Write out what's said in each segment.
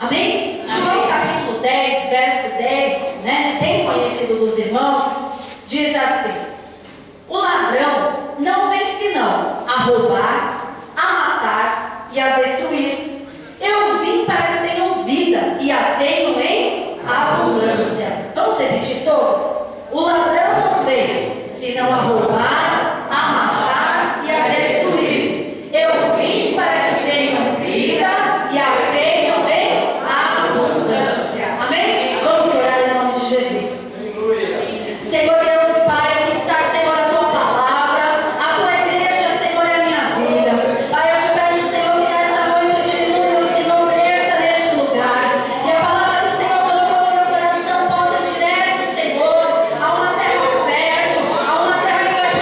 Amém? João capítulo 10, verso 10, né? Bem conhecido dos irmãos, diz assim: o ladrão não vem senão a roubar, a matar e a destruir. Eu vim para que tenham vida e a tenham em abundância. Vamos repetir todos? O ladrão não veio senão a roubar, a matar e a destruir. Eu vim para que tenham vida e a tenham em abundância. Amém? Vamos orar em nome de Jesus. Senhor Deus e Pai, aqui está, Senhor, a tua palavra, a tua igreja, Senhor, é a minha vida. Pai, eu te peço, Senhor, que nessa noite diminua o Senhor cresça neste lugar. E a palavra do Senhor colocou no meu coração possa ir direto, Senhor, a uma terra fértil, a uma terra que vai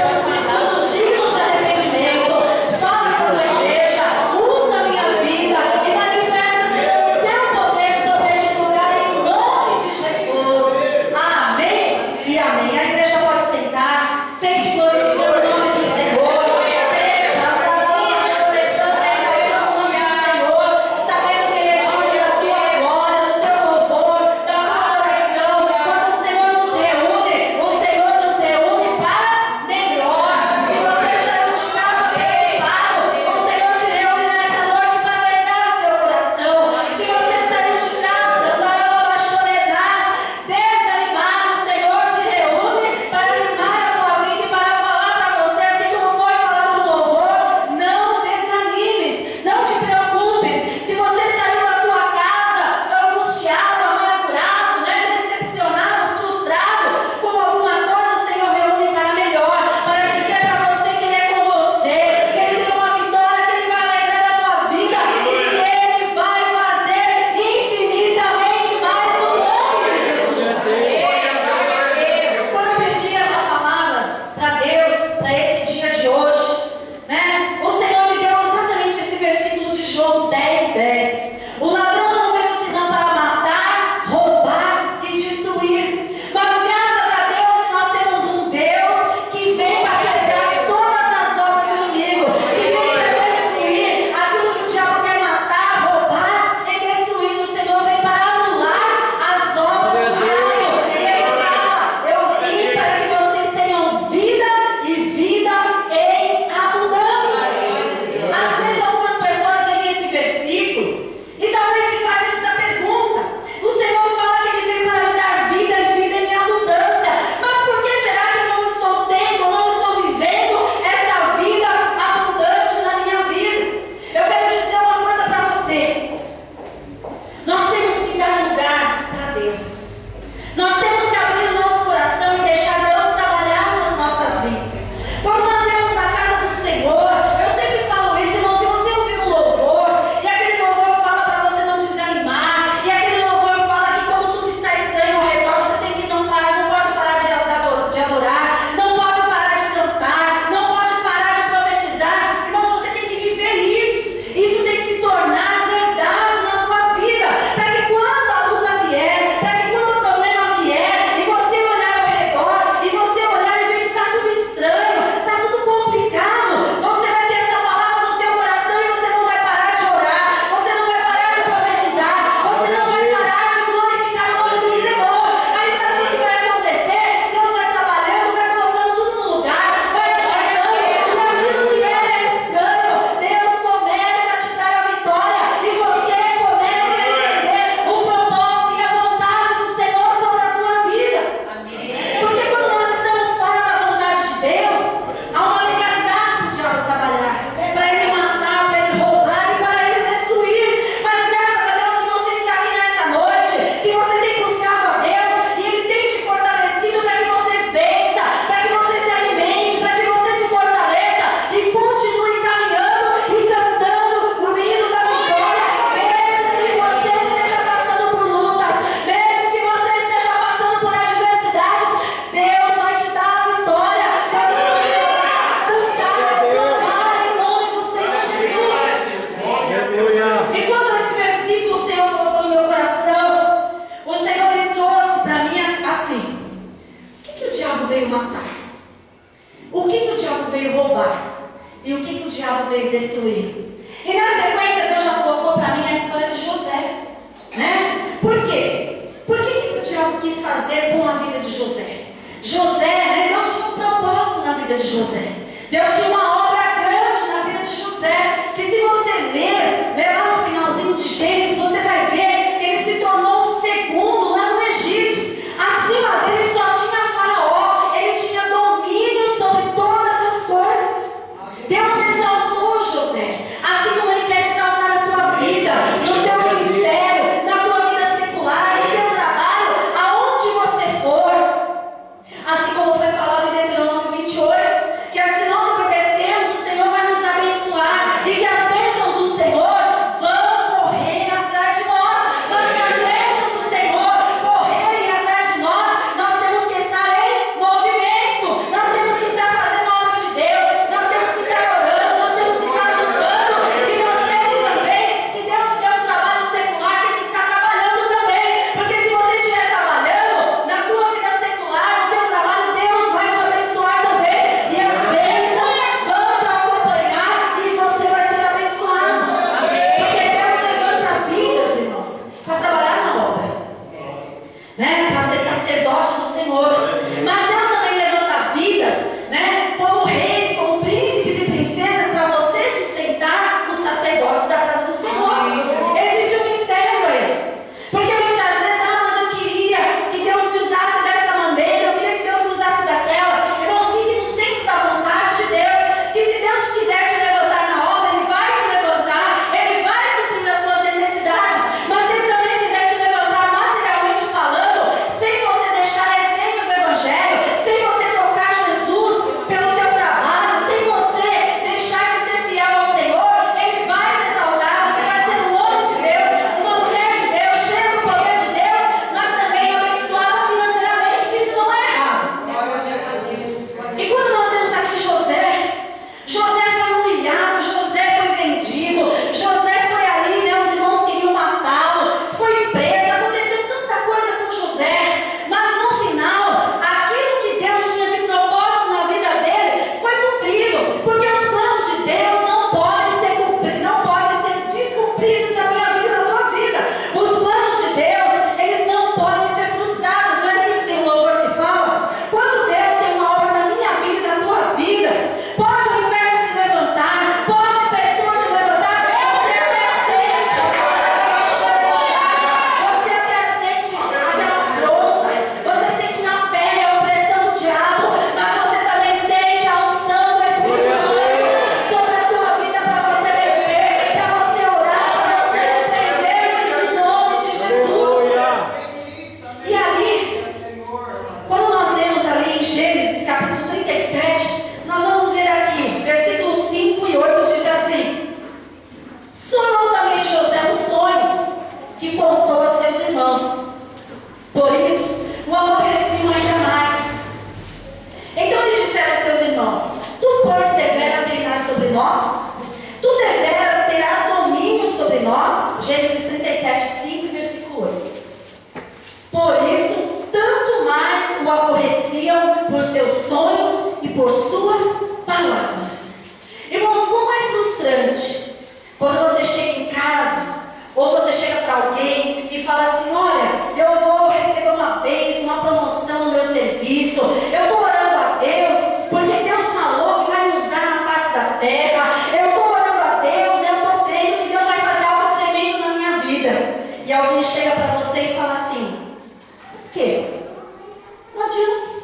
fazer com a vida de José. José, né? Deus tinha um propósito na vida de José. Deus tinha uma obra grande na vida de José, que se você ler lá no finalzinho de Gênesis, você vai ver que ele se tornou o segundo lá no Egito. Acima dele só tinha Faraó, ele tinha domínio sobre todas as coisas. Deus exaltou José, assim como ele quer exaltar a tua vida, no teu ministério, na tua vida secular, no teu trabalho, aonde você for. Assim como foi falado em Deuteronômio 28, que se nós obedecermos, o Senhor vai nos abençoar e que as bênçãos do Senhor vão correr atrás de nós. Mas para as bênçãos do Senhor correrem atrás de nós, nós temos que estar em movimento, nós temos que estar fazendo a obra de Deus, nós temos que estar orando, nós temos que estar buscando, e nós temos também, se Deus te deu um trabalho secular, tem que estar trabalhando também, porque se você estiver trabalhando na tua vida secular, no teu trabalho, Deus vai te abençoar também, e as bênçãos vão te acompanhar e você vai ser abençoado. Porque Deus levanta vidas, irmãos, para trabalhar na obra, né? Para ser sacerdote do Senhor. Mas Deus também levanta vidas, né? Como reis, como príncipes e princesas, para você sustentar os sacerdotes da casa do Senhor. Existe um mistério aí. Porque muitas vezes, mas eu queria que Deus me usasse dessa maneira, eu queria que Deus me usasse daquela. Irmão, fique no centro da vontade de Deus, que se Deus quiser te levantar na obra, Ele vai te levantar, Ele vai suprir as tuas necessidades, mas se Ele também quiser te levantar materialmente falando, sem você deixar a essência do Evangelho, sem você trocar Jesus pelo teu trabalho, sem você deixar de ser fiel ao Senhor, Ele vai te exaltar, você vai ser um homem de Deus, uma mulher de Deus, cheio do poder de Deus, mas também abençoado financeiramente, que isso não é errado. E quando nós temos aqui José foi humilhado, José foi vendido, José foi ali, né? Os irmãos queriam matá-lo, foi preso, aconteceu tanta coisa com José, mas no final, aquilo que Deus tinha de propósito na vida dele foi cumprido, porque os planos de Deus não podem ser cumpridos, não podem ser descumpridos na minha vida e na tua vida. Os planos de Deus, eles não podem ser frustrados. Não é assim que tem um louvor que fala? Quando Deus tem uma obra na minha vida e na tua vida, pode o inferno se levantar, pode pessoas se levantar, você até sente aquela afronta, você sente na pele a opressão do diabo, mas você também sente a unção do Espírito Santo sobre a tua vida para você vencer, para você orar, para você defender em nome de Jesus. E ali, quando nós lemos ali em Gênesis capítulo 37, nós vamos ver aqui, versículos 5 e 8 diz assim: sonhou também José um sonho que contou a seus irmãos, por isso o aborreciam ainda mais. Então ele disse a seus irmãos: tu, pois, deveras reinar sobre nós? Tu deveras terás domínio sobre nós? Gênesis 37, 5 e versículo 8. Por isso, tanto mais o aborreciam por seus sonhos e por suas palavras. Irmãos, como é frustrante quando você chega em casa, ou você chega para alguém e fala assim: olha, eu vou receber uma bênção, uma promoção no meu serviço, eu estou orando a Deus, porque Deus falou que vai me usar na face da terra, eu estou orando a Deus, eu estou crendo que Deus vai fazer algo tremendo na minha vida. E alguém chega para você e fala assim: o quê? Não adianta.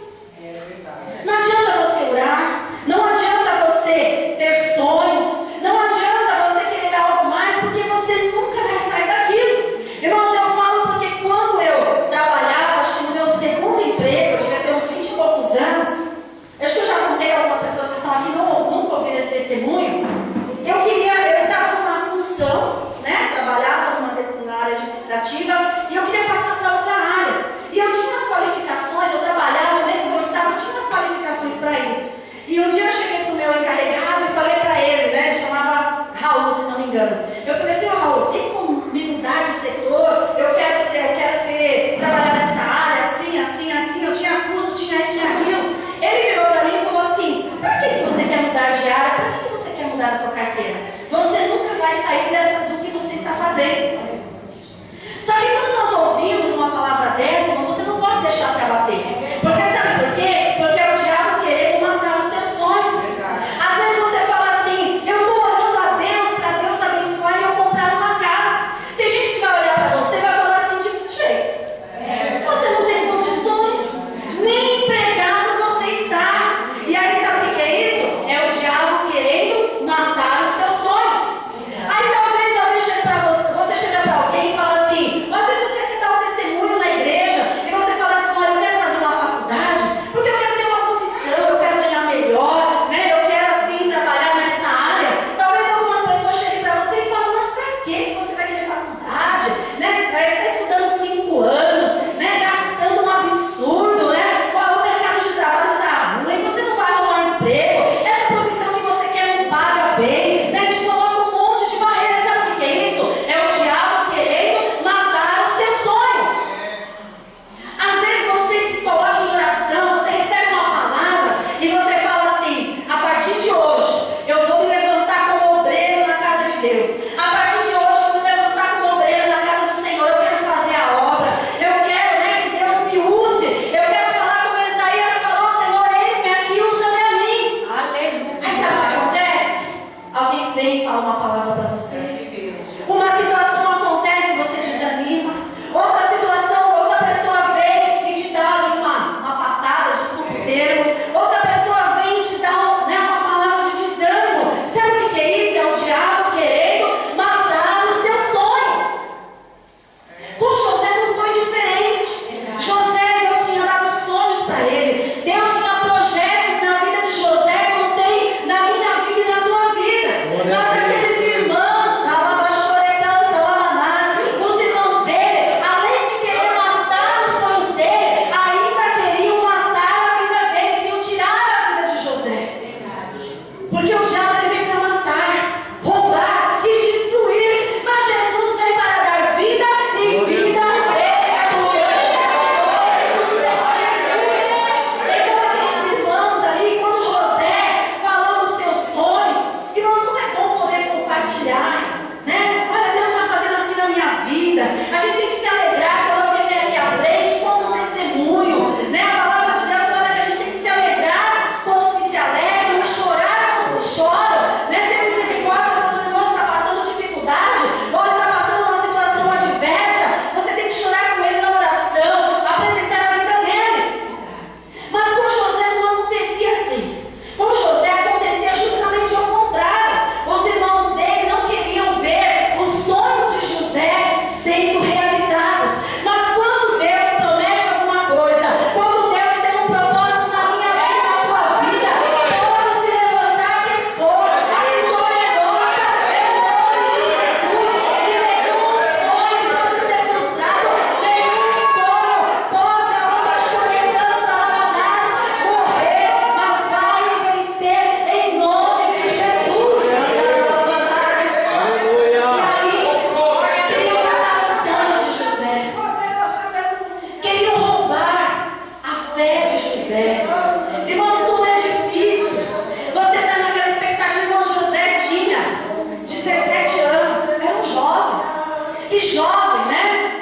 Não adianta você orar, não adianta você ter sonhos, não adianta você querer algo mais, porque você nunca vai sair daquilo. Irmãos, eu falo porque quando eu trabalhava, acho que no meu segundo emprego, eu devia ter uns 20 e poucos anos, acho que eu já contei a algumas pessoas que estão aqui, nunca ouviram esse testemunho. Eu estava numa função, né, trabalhava na área administrativa, e eu queria passar para outra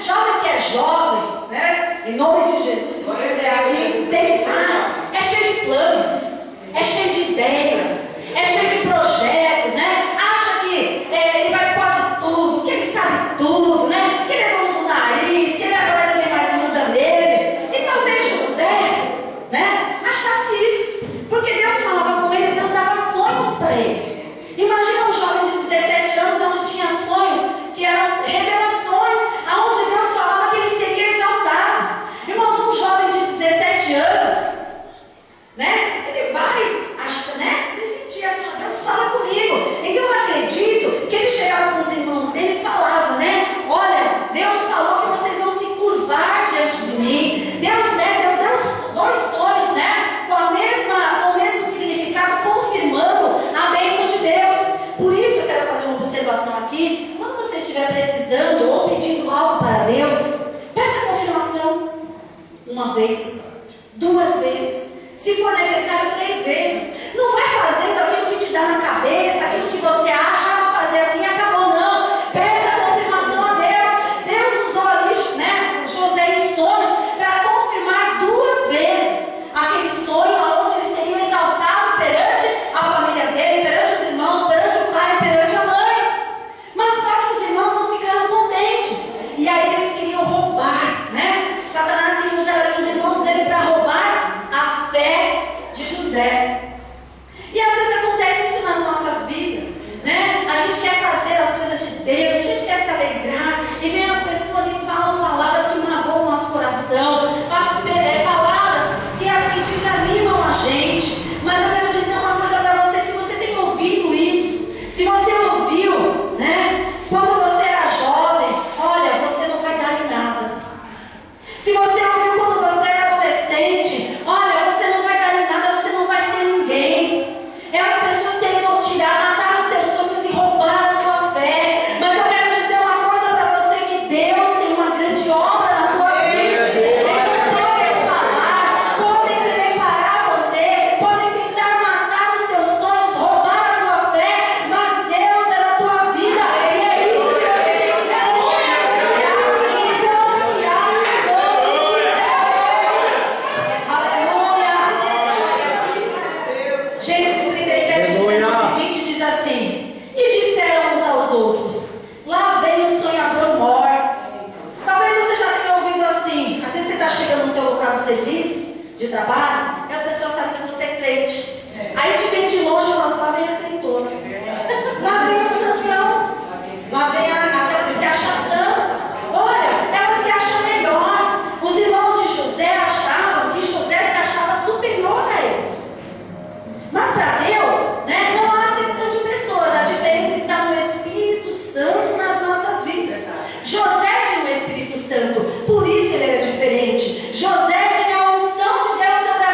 Jovem que é jovem, né? Em nome de Jesus, se você tiver assim, tem é cheio de planos, é cheio de ideias, é cheio de projetos, né? Acha que ele pode tudo, que ele sabe tudo, né? Que ele é dono do nariz, que ele agora ninguém mais manda nele. E talvez José, né? Achasse isso, porque Deus falava com ele, Deus dava sonhos para ele. Imagina um jovem de 17 anos onde tinha sonhos que eram revelações, aonde Deus falava que ele seria exaltado. Irmãos, um jovem de 17 anos, né? Ele vai, né? Se sentir assim, Deus fala comigo. Então eu acredito que ele chegava com os irmãos dele e falava, né? Olha, Deus falou que vocês vão se curvar diante de mim. Deus, né? Deu dois sonhos, né? Com o mesmo significado, confirmando a bênção de Deus. Por isso eu quero fazer uma observação aqui. Quando você estiver precisando ou pedindo algo para Deus, peça confirmação. Uma vez, 2 vezes, se for necessário 3 vezes. Não vai fazendo aquilo que te dá na cabeça, aquilo que você acha, vai fazer assim e acabou, não. Peça a confirmação a Deus. Deus usou ali, né, José em sonhos para confirmar 2 vezes aquele sonho onde ele seria exaltado perante a família dele, perante os irmãos, perante o pai, perante a mãe. Mas só que os irmãos não ficaram contentes. E aí eles queriam roubar, né? Satanás queria usar ali os irmãos dele para roubar a fé de José. E às vezes acontece isso nas nossas vidas, né? A gente quer fazer as coisas de Deus, a gente quer se alegrar, e vem as pessoas e falam palavras que magoam o nosso coração, palavras que assim desanimam a gente. Mas eu quero dizer uma coisa para você: se você tem ouvido isso, se você ouviu, né? Quando você era jovem, olha, você não vai dar em nada. Se você ouviu quando você era adolescente, olha, você não vai dar em nada, você não vai ser ninguém. É as pessoas querendo matar os teus sonhos e roubar a tua fé. Mas eu quero dizer uma coisa para você: que Deus tem uma grande obra na tua vida. Então podem falar, podem querer parar você, podem tentar matar os teus sonhos, roubar a tua fé, mas Deus é da tua vida. E é isso que você tem que confiar em Aleluia. Gênesis 37, 19 e 20 diz assim: e disseram uns aos outros: lá vem o sonhador mor. Talvez você já tenha ouvido assim. Às vezes você está chegando no teu local de serviço, de trabalho, e as pessoas sabem que você é crente. Aí te vem de longe, mas lá vem a crentora, lá vem o santão, lá vem aquela que se acha santa. Olha, ela se acha melhor. Os irmãos de José achavam que José se achava superior a eles. Mas para Deus, né, não há acepção de pessoas. A diferença está no Espírito Santo nas nossas vidas. José tinha o Espírito Santo, por isso ele era diferente. José tinha a unção de Deus sobre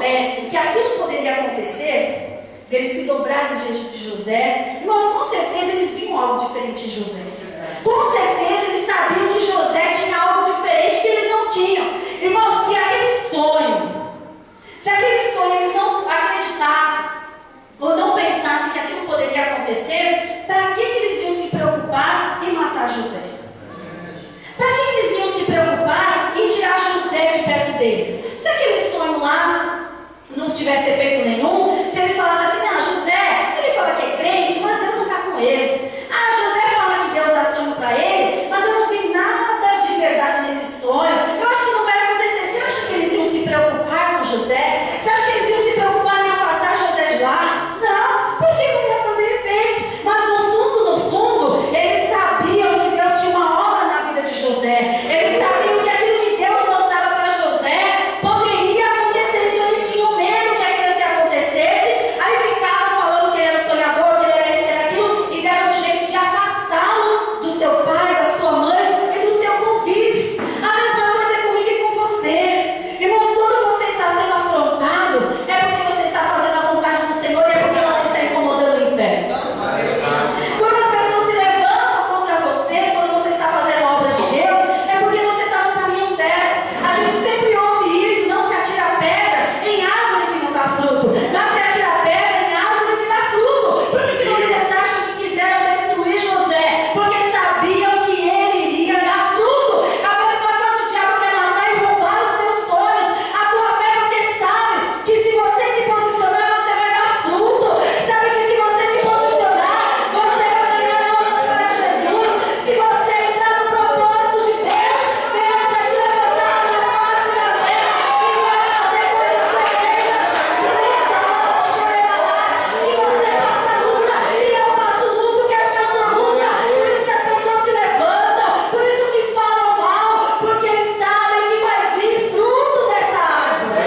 soubessem que aquilo poderia acontecer, eles se dobraram diante de José, mas com certeza eles viam algo diferente em José. Com certeza eles sabiam que José tinha algo diferente que eles não tinham. Irmãos, se aquele sonho eles não acreditassem ou não pensassem que aquilo poderia acontecer, para que eles iam se preocupar em matar José? Para que eles iam se preocupar em tirar José de perto deles? Se aquele sonho lá não tivesse efeito nenhum, se eles falassem assim, não, José, ele fala que é crente, mas Deus não está com ele. Ah, José fala que Deus dá sonho para ele, mas eu não vi nada de verdade nesse sonho. Eu acho que não vai acontecer. Você acha que eles iam se preocupar com José? Você acha que eles iam se preocupar em afastar José de lá? Não, porque não ia fazer efeito. Mas no fundo, eles sabiam que Deus tinha uma obra na vida de José. Eles sabiam que aquilo que Deus mostrava para José poderia acontecer. Então eles tinham medo que aquilo que acontecesse. Aí ficavam falando que ele era sonhador, que ele era isso, que era aquilo, e deram um jeito de afastá-lo do seu pai, da sua mãe e do seu convívio. A mesma coisa é comigo e com você. Irmãos, quando você está sendo afrontado, é porque você está fazendo a vontade do Senhor e é porque você está incomodando o inferno. Quando as pessoas se levantam contra você, quando você está fazendo a obra de Deus, é porque você está no caminho certo. A gente sempre ouve isso, não se atira a pedra em árvore que não dá fruto, mas se atira a pedra em árvore que dá fruto. Por que eles acham que quiseram destruir José? Porque sabiam que ele iria dar fruto. A mesma coisa o diabo quer matar e roubar os teus sonhos, a tua fé, porque sabe que se você se posicionar, você vai dar fruto. Sabe que se você se posicionar, você vai ganhar almas para Jesus. Se você entrar no propósito de Deus, Deus vai te levantar na face da terra e vai fazer coisas tremendas. E você passa luta, e eu passo luta que as pessoas lutam. Por isso que as pessoas se levantam, por isso que falam mal, porque eles sabem que vai vir fruto dessa árvore.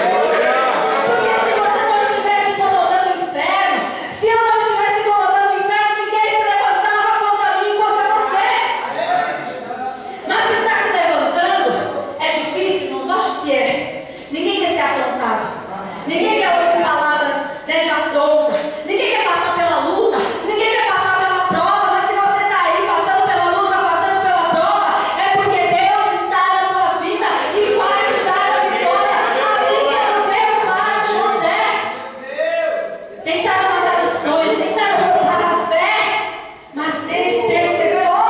Porque se você não estivesse incomodando o inferno, se eu não estivesse incomodando o inferno, ninguém se levantava contra mim e contra você. Mas se está se levantando, é difícil, irmãos, lógico que é. Ninguém quer ser afrontado. Ninguém quer ouvir palavras de afronta. Ninguém quer passar pela luta. Ninguém quer passar pela prova. Mas se você está aí passando pela luta, passando pela prova, é porque Deus está na tua vida e vai te dar a vitória. Assim como derrubaram José. Tentaram matar os sonhos, tentaram roubar a fé, mas ele perseverou.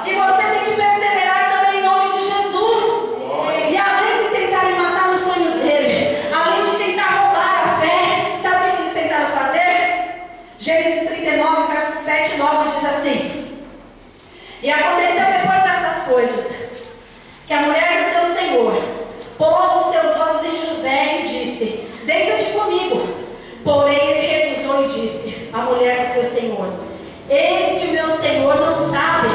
E você tem que perseverar também em nome de Jesus. E além de tentarem matar os sonhos dele, além de tentar roubar a fé, sabe o que eles tentaram fazer? Gênesis 39, versos 7 e 9 diz assim: E aconteceu depois dessas coisas, que a mulher do seu senhor pôs os seus olhos em José e disse: Deita-te comigo. Porém ele recusou e disse: A mulher do seu senhor: Eis que o meu senhor não sabe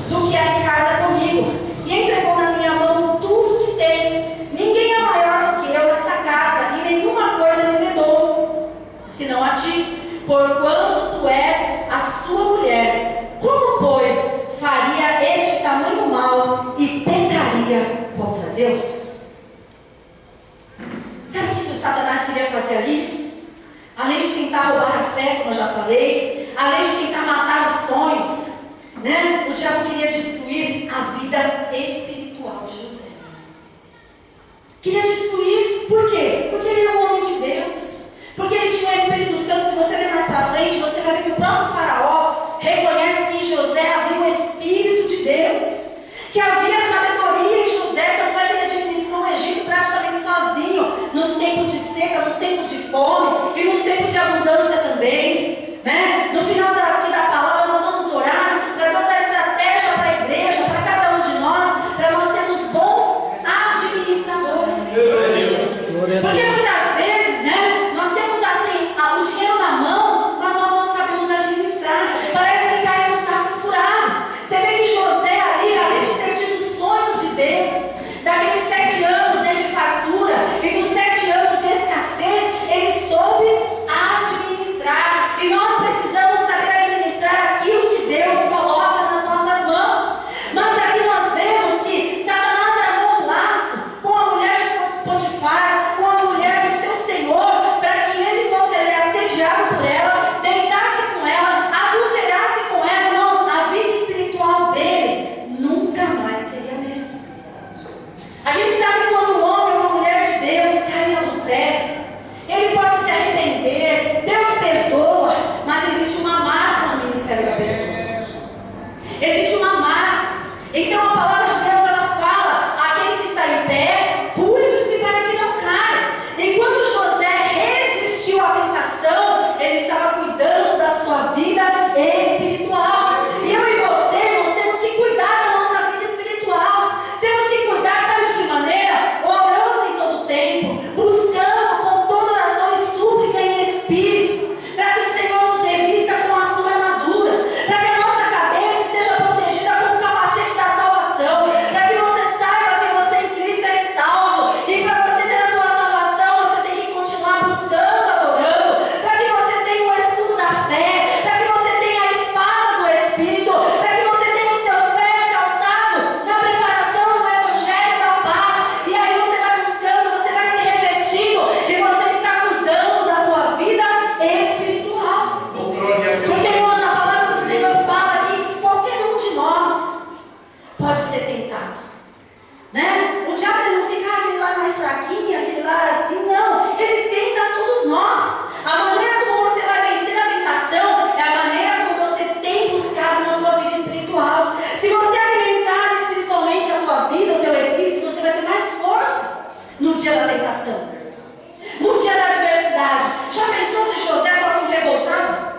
do que há em casa comigo, e entregou na minha mão tudo o que tem. Ninguém é maior do que eu nesta casa, e nenhuma coisa me vedou, senão a ti, porquanto tu és a sua mulher. Como, pois, faria este tamanho mal e pecaria contra Deus? Sabe o que o Satanás queria fazer ali? Além de tentar roubar a fé, como eu já falei, além de tentar matar os sonhos, né? O diabo queria destruir a vida espiritual de José. Queria destruir, por quê? Porque ele era um homem de Deus, porque ele tinha o Espírito Santo. Se você ver mais para frente, você vai ver que o próprio faraó reconhece que em José havia o Espírito de Deus, que havia sabedoria em José. Tanto é que ele administrou o Egito praticamente sozinho, nos tempos de seca, nos tempos de fome e nos tempos de abundância também, né? No final aqui da palavra nós vamos orar para Deus dar estratégia para a igreja, para cada um de nós, para nós sermos bons administradores. Porque muitas vezes, né, nós temos assim o dinheiro na mão, mas nós não sabemos administrar. Parece que cai no saco furado. Você vê que José ali, além de ter tido sonhos de Deus, daqueles 7 anos, né, de fartura, e dos 7 anos de escassez, ele soube administrar. dia da tentação, no dia da adversidade. Já pensou se José fosse um revoltado?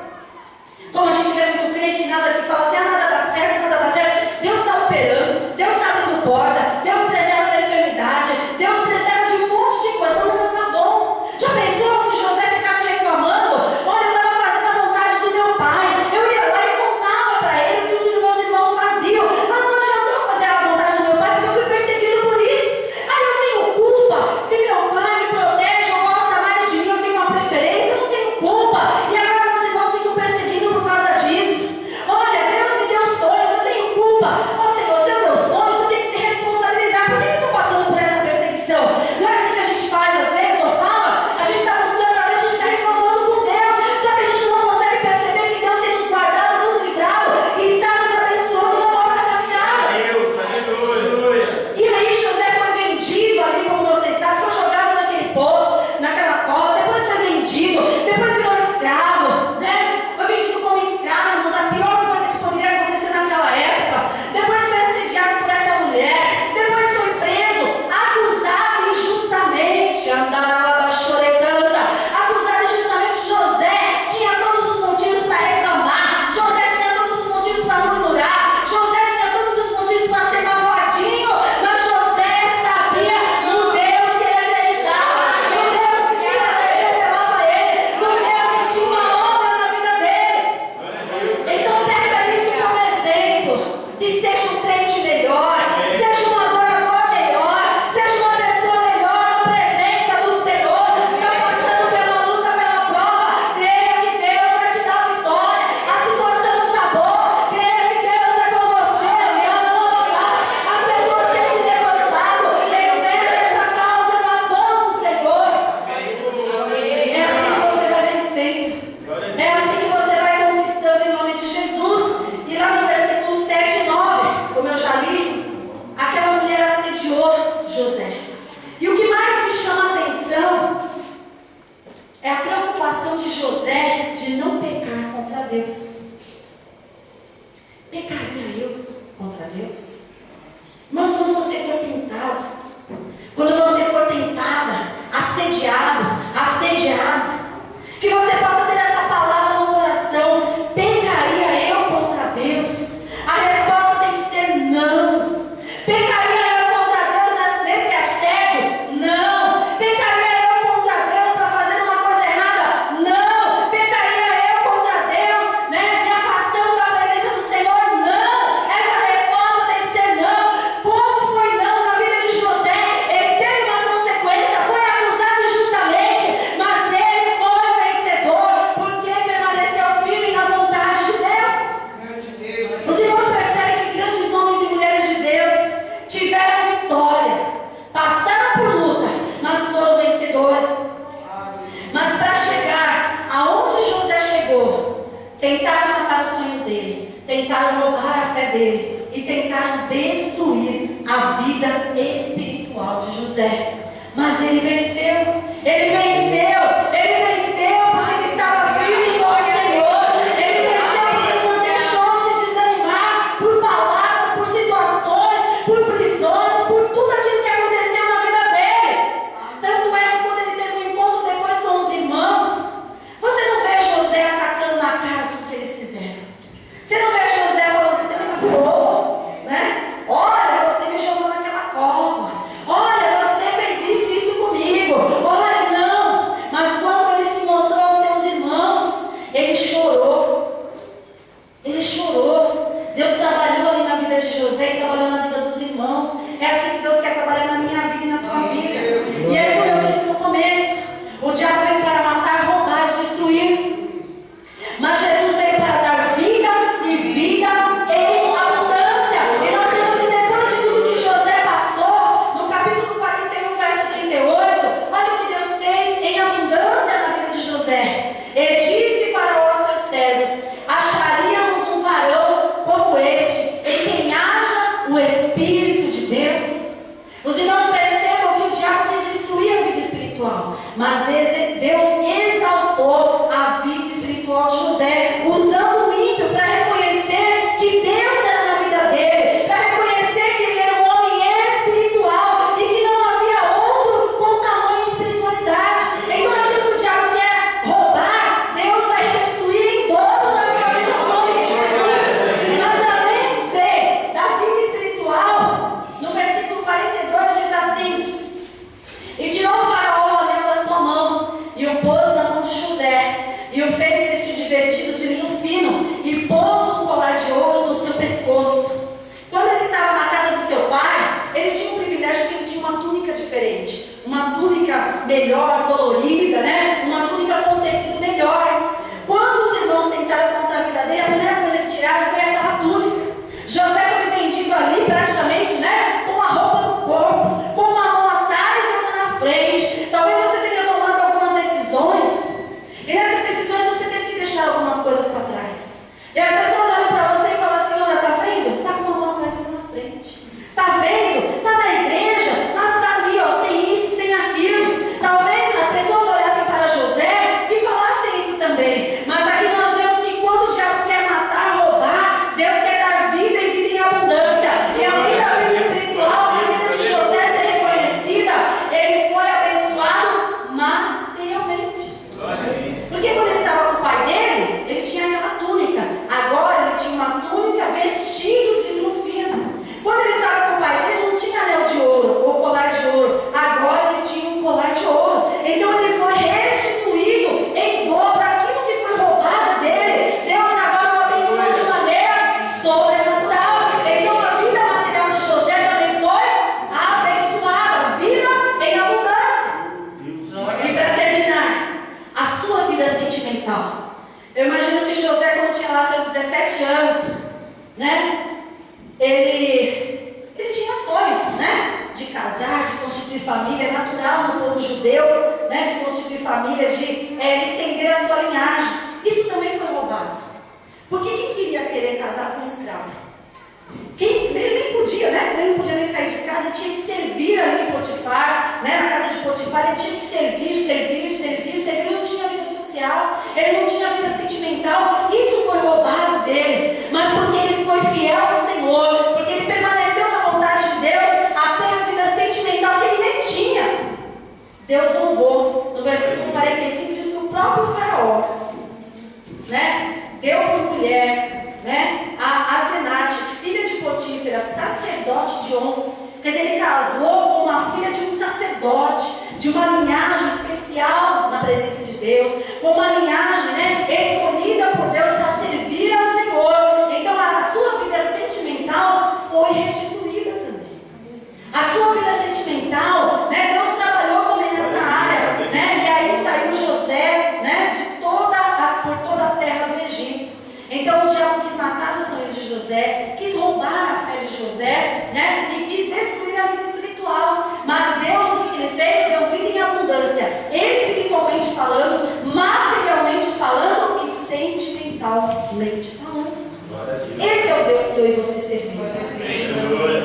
Como a gente vê muito crente que nada que fala assim, nada dá certo, nada dá certo. Deus está operando, Deus está abrindo porta, Deus preserva da enfermidade, Deus preserva de um monte de coisa. Não, tá bom. Já pensou se José ficasse reclamando? Olha, eu estava fazendo a vontade do meu pai. Eu ia lá e contava para ele o que os meus irmãos faziam. Mas não adiantou fazer a vontade do meu pai, porque eu fui perseguido por isso. Aí eu tenho culpa. Se meu pai me protege ou gosta mais de mim, eu tenho uma preferência, eu não tenho culpa. E agora meus irmãos ficam perseguindo por causa disso. Olha, Deus me deu sonhos, eu tenho culpa. Ó Senhor, se eu deu sonhos, eu tenho que se responsabilizar. Por que eu estou passando por essa perseguição? Não é assim que a gente faz às vezes, ou fala? A gente está buscando, a gente está reclamando com Deus. Só que a gente não consegue perceber que Deus tem nos guardado, nos livrado e está nos abençoando na nossa caminhada. E aí José foi vendido ali, como vocês sabem, foi jogado naquele poço, naquela cova, depois foi vendido, depois virou escravo, né? Foi vendido como escravo, irmãos, a pior coisa que poderia acontecer naquela época. Depois foi assediado por essa mulher, depois foi preso, acusado injustamente, acusado injustamente. José tinha todos os motivos para reclamar, José tinha todos os motivos para murmurar, José tinha todos os motivos para ser magoadinho, mas José sabia no Deus que ele acreditava, no Deus que se revelava a ele, no Deus que tinha uma obra na vida dele. Então pega isso como exemplo e seja um crente melhor, seja um adorador melhor, seja uma pessoa melhor na presença do Senhor. Está passando pela luta, pela prova, creia que Deus vai te dar vitória. A situação não está boa, creia que Deus é com você. As pessoas têm se levantado, entrega essa causa nas mãos do Senhor. É assim que você vai vencendo, é assim que você vai conquistando em nome de Jesus. E lá no versículo 7 e 9, como eu já li, aquela mulher assediou José. E o que mais me chama a atenção é a preocupação de José de não pecar contra Deus. Pecaria eu contra Deus? Mas quando você for tentado, quando você for tentada, assediada, que você possa ter essa palavra no coração: pecaria eu contra Deus? A resposta tem que ser não. Pecaria eu contra Deus nesse assédio? Não. Pecaria eu contra Deus para fazer uma coisa errada? Não. Pecaria eu contra Deus, né, me afastando da presença do Senhor? Não. Essa resposta tem que ser não. Como foi não na vida de José? Ele teve uma consequência, foi acusado injustamente, mas ele foi vencedor, porque permaneceu firme na vontade de Deus. Os irmãos percebem que grandes homens e mulheres de Deus tiveram vitória, passaram por luta, mas foram vencedores. Mas para chegar aonde José chegou, tentaram matar os sonhos dele, tentaram roubar a fé dele e tentaram destruir a vida espiritual de José. Mas ele venceu, ele venceu, ele venceu porque ele estava firme com o Senhor. Ele venceu porque ele não deixou se desanimar por palavras, por situações, por prisões, por tudo aquilo que aconteceu na vida dele. Tanto é que quando ele teve um encontro depois com os irmãos, você não vê José atacando na cara tudo que eles fizeram. Você não vê José falando: você me magoou, né? Olha, você me jogou naquela cova. Olha, você fez isso comigo. Olha, não. Mas quando ele se mostrou aos seus irmãos, ele chorou. Ele chorou. Deus trabalhou ali na vida de José e trabalhou na vida dos irmãos. É assim que Deus quer trabalhar na minha vida e na tua vida. E aí, como eu disse no começo, o diabo veio para matar, roubar e destruir. Mas Jesus veio para dar vida e vida em abundância. E nós vemos que depois de tudo que José passou, no capítulo 41, verso 38, olha o que Deus fez em abundância na vida de José. Ele disse para os seus servos: acharíamos um varão como este, em quem haja o Espírito de Deus. Os irmãos percebam que o diabo quis destruir a vida espiritual, mas Deus exaltou a vida espiritual de José, usando o ímpio para reconhecer que Deus era na vida dele, para reconhecer que ele era um homem espiritual e que não havia outro túnica melhor, colorida, né? Uma túnica com um tecido melhor. Quando os irmãos tentaram contra a vida dele, a primeira coisa que tiraram foi aquela túnica. José foi vendido ali praticamente, né? Com a roupa do corpo, com uma mão atrás e outra na frente. Talvez você tenha tomado algumas decisões, e nessas decisões você teve que deixar algumas coisas para trás. E as pessoas olham para você e falam assim: olha, tá vendo? Tá com uma mão atrás e outra na frente. Tá vendo? Tá na igreja, mas tá ali, ó, sem isso e sem aquilo. Talvez as pessoas olhassem para José e falassem isso também. Mas aqui nós vemos que quando o diabo quer matar, roubar, Deus quer dar vida e vida em abundância. E além da vida espiritual, a vida de José ser reconhecida, ele foi abençoado materialmente. Porque quando ele estava com o pai dele, ele tinha aquela túnica. Agora ele tinha uma túnica, vestidos de linho fino. Quando ele estava com o pai dele, ele não tinha anel de ouro ou colar de ouro. Agora ele tinha um colar de ouro. Então ele foi restituído em dobro daquilo que foi roubado dele. Deus agora o abençoou de maneira sobrenatural. Então a vida material de José também foi abençoada. Vida em abundância. E para terminar, a sua vida sentimental. Eu imagino que José, quando tinha lá seus 17 anos, né? Ele tinha sonhos, né? De casar, de constituir família, é natural no povo judeu, né? De constituir família, de estender a sua linhagem. Isso também foi roubado. Porque quem queria querer casar com um escravo? Ele nem podia, né? Ele não podia nem sair de casa, ele tinha que servir ali em Potifar, né? Na casa de Potifar, ele tinha que servir, ele não tinha vida social, ele não tinha vida sentimental. Isso foi roubado dele, mas porque ele foi fiel ao Senhor, porque ele permaneceu na vontade de Deus, até a vida sentimental que ele nem tinha, Deus honrou. No versículo 45 diz que o próprio faraó, né, deu por mulher, né, a Asenate, filha de Potífera, sacerdote de On. Quer dizer, ele casou com uma filha de um sacerdote, de uma linhagem especial na presença de Deus, com uma linhagem, né, escolhida por Deus para servir ao Senhor. Então a sua vida sentimental foi restituída também. A sua vida sentimental, né, Deus trabalhou também nessa área, né, e aí saiu José, né, por toda a terra do Egito. Então o diabo quis matar os sonhos de José, quis roubar a fé de José, né, e quis destruir a vida espiritual. Mas Deus, o que ele fez? Deu vida em abundância, espiritualmente falando, materialmente falando e sentimentalmente falando. Esse é o Deus que eu e você servimos.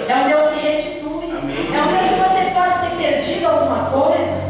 É um Deus que restitui. É um Deus que você pode ter perdido alguma coisa.